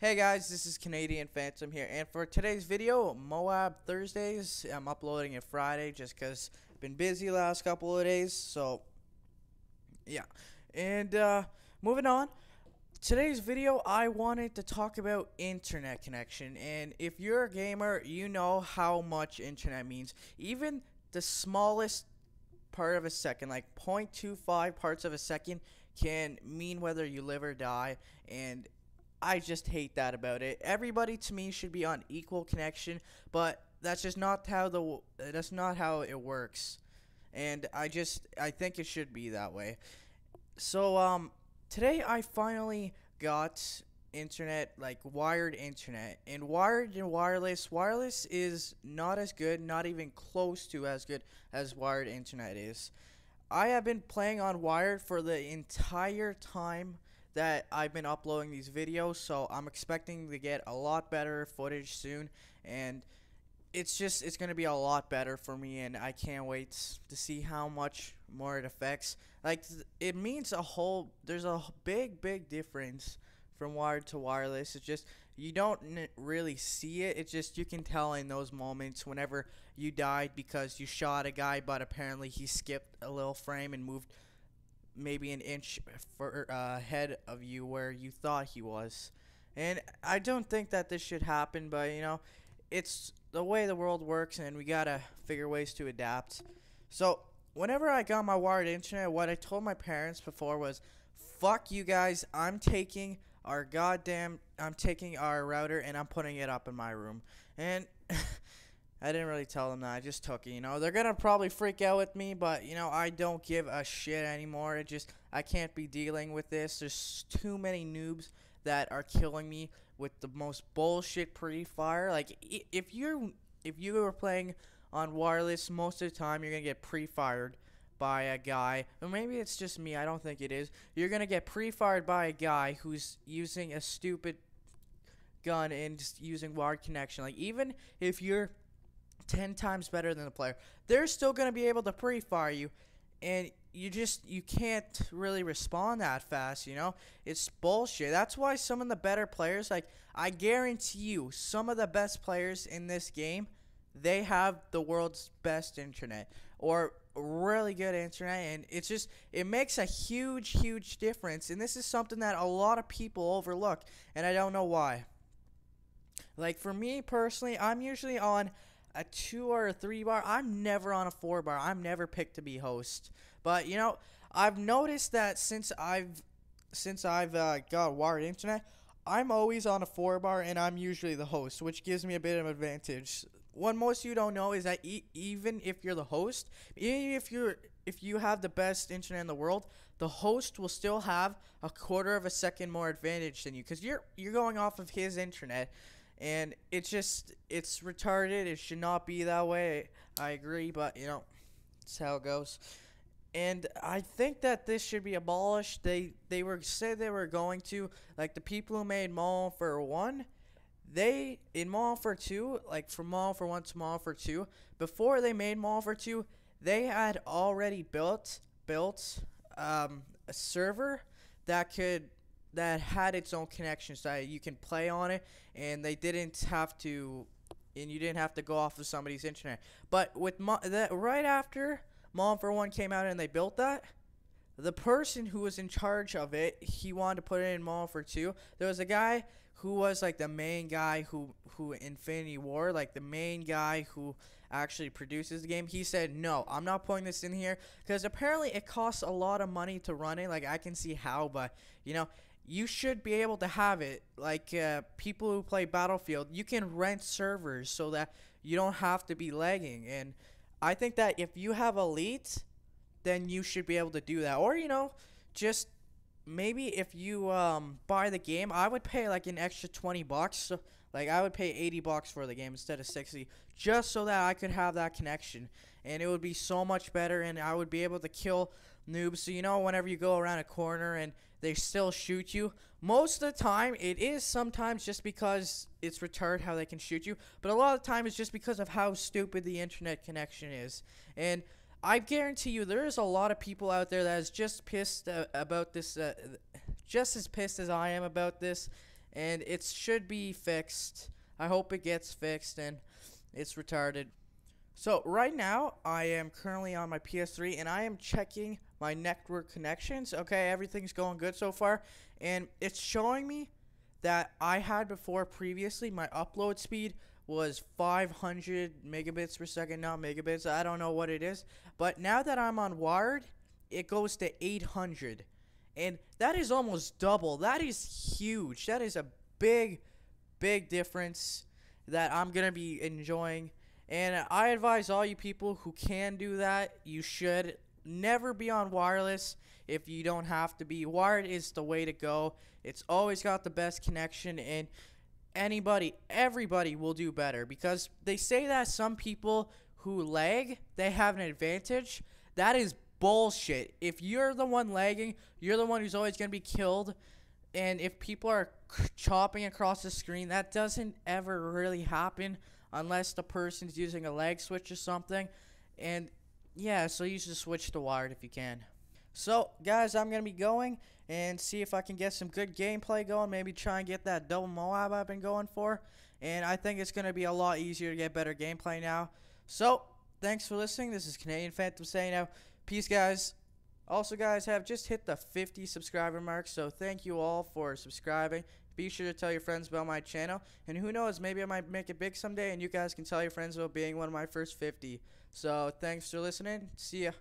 Hey guys, this is Canadian Phantom here, and for today's video, Moab Thursdays, I'm uploading it Friday just because I've been busy last couple of days, so yeah. And moving on, today's video, I wanted to talk about internet connection, and if you're a gamer, you know how much internet means. Even the smallest part of a second, like 0.25 parts of a second, can mean whether you live or die, and I just hate that about it. Everybody to me should be on equal connection, but that's not how it works. And I think it should be that way. So today I finally got internet, like wired internet. And wired and wireless is not as good, not even close to as good as wired internet is. I have been playing on wired for the entire time that I've been uploading these videos, so I'm expecting to get a lot better footage soon, and it's gonna be a lot better for me, and I can't wait to see how much more it affects. Like it means there's a big difference from wired to wireless. It's just you don't really see it. It's just you can tell in those moments whenever you died because you shot a guy, but apparently he skipped a little frame and moved maybe an inch ahead of you where you thought he was. And I don't think that this should happen, but it's the way the world works, and we gotta figure ways to adapt. So whenever I got my wired internet, what I told my parents before was, "Fuck you guys! I'm taking our router and I'm putting it up in my room." And I didn't really tell them that. I just took it. They're gonna probably freak out with me, but I don't give a shit anymore. I can't be dealing with this. There's too many noobs that are killing me with the most bullshit pre-fire. Like if you were playing on wireless, most of the time you're gonna get pre-fired by a guy, or maybe it's just me. I don't think it is. You're gonna get pre-fired by a guy who's using a stupid gun and just using wired connection. Like even if you're 10 times better than the player, they're still going to be able to pre-fire you, and you can't really respond that fast. It's bullshit. That's why some of the better players, like I guarantee you, some of the best players in this game, they have the world's best internet or really good internet, and it makes a huge difference. And this is something that a lot of people overlook, and I don't know why. Like for me personally, I'm usually on a 2 or a 3 bar. I'm never on a 4 bar. I'm never picked to be host. But I've noticed that since I've got wired internet, I'm always on a 4 bar, and I'm usually the host, which gives me a bit of an advantage. What most of you don't know is that even if you're the host, even if you have the best internet in the world, the host will still have a quarter of a second more advantage than you, because you're going off of his internet. And it's retarded. It should not be that way. I agree, but it's how it goes. And I think that this should be abolished. They said they were going to, like the people who made Modern Warfare 1, in Modern Warfare 2, like from Modern Warfare 1 to Modern Warfare 2, before they made Modern Warfare 2, they had already built a server that had its own connection, so that you can play on it, and you didn't have to go off of somebody's internet. But with right after Modern Warfare 1 came out and they built that, the person who was in charge of it, he wanted to put it in Modern Warfare 2. There was a guy who was like the main guy who Infinity War, like the main guy who actually produces the game. He said, "No, I'm not putting this in here," because apparently it costs a lot of money to run it. Like I can see how, but you should be able to have it. Like people who play Battlefield, you can rent servers so that you don't have to be lagging. And I think that if you have Elite, then you should be able to do that. Or just maybe if you buy the game, I would pay like an extra $20. So, like I would pay $80 for the game instead of 60, just so that I could have that connection, and it would be so much better, and I would be able to kill noobs. So whenever you go around a corner and they still shoot you, most of the time it is sometimes just because it's retarded how they can shoot you, but a lot of the time it's just because of how stupid the internet connection is. And I guarantee you there is a lot of people out there that is just pissed about this, just as pissed as I am about this, and it should be fixed. I hope it gets fixed, and it's retarded. So right now, I am currently on my PS3, and I am checking my network connections. Okay, everything's going good so far, and it's showing me that I had before previously, my upload speed was 500 megabits per second, not megabits. I don't know what it is, but now that I'm on wired, it goes to 800, and that is almost double. That is huge. That is a big, big difference that I'm gonna be enjoying. And I advise all you people who can do that, you should never be on wireless if you don't have to be. Wired is the way to go. It's always got the best connection, and everybody will do better, because they say that some people who lag, they have an advantage. That is bullshit. If you're the one lagging, you're the one who's always going to be killed. And if people are chopping across the screen, that doesn't ever really happen unless the person's using a lag switch or something. And yeah, so you should switch to wired if you can. So guys, I'm going to be going and see if I can get some good gameplay going. Maybe try and get that double Moab I've been going for. And I think it's going to be a lot easier to get better gameplay now. So thanks for listening. This is Canadian Phantom saying now, peace guys. Also guys, have just hit the 50 subscriber mark, so thank you all for subscribing. Be sure to tell your friends about my channel, and who knows, maybe I might make it big someday and you guys can tell your friends about being one of my first 50. So thanks for listening. See ya.